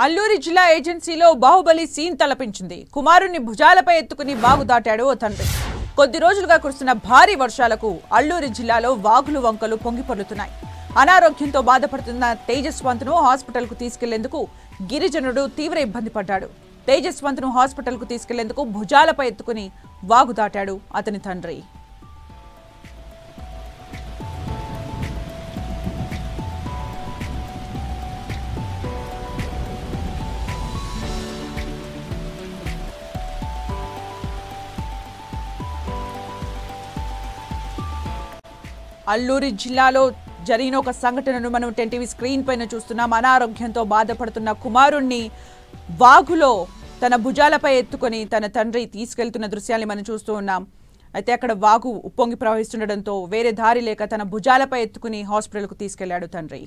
అల్లూరి జిల్లా ఏజెన్సీలో బాహుబలి సీన్ తలపించింది. కుమారుణ్ణి భుజాలపై ఎత్తుకుని వాగు దాటాడు ఓ తండ్రి. కొద్ది రోజులుగా కురుస్తున్న భారీ వర్షాలకు అల్లూరి జిల్లాలో వాగులు వంకలు పొంగిపొర్లుతున్నాయి. అనారోగ్యంతో బాధపడుతున్న తేజస్వంత్ను హాస్పిటల్కు తీసుకెళ్లేందుకు గిరిజనుడు తీవ్ర ఇబ్బంది పడ్డాడు. తేజస్వంత్ను హాస్పిటల్కు తీసుకెళ్లేందుకు భుజాలపై ఎత్తుకుని వాగు దాటాడు అతని తండ్రి. అల్లూరి జిల్లాలో జరిగిన ఒక సంఘటనను మనం 10 టీవీ స్క్రీన్ పైన చూస్తున్నాం. అనారోగ్యంతో బాధపడుతున్న కుమారుణ్ణి వాగులో తన భుజాలపై ఎత్తుకొని తన తండ్రి తీసుకెళ్తున్న దృశ్యాన్ని మనం చూస్తూ ఉన్నాం. అయితే అక్కడ వాగు ఉప్పొంగి ప్రవహిస్తుండటంతో వేరే దారి లేక తన భుజాలపై ఎత్తుకుని హాస్పిటల్కు తీసుకెళ్లాడు తండ్రి.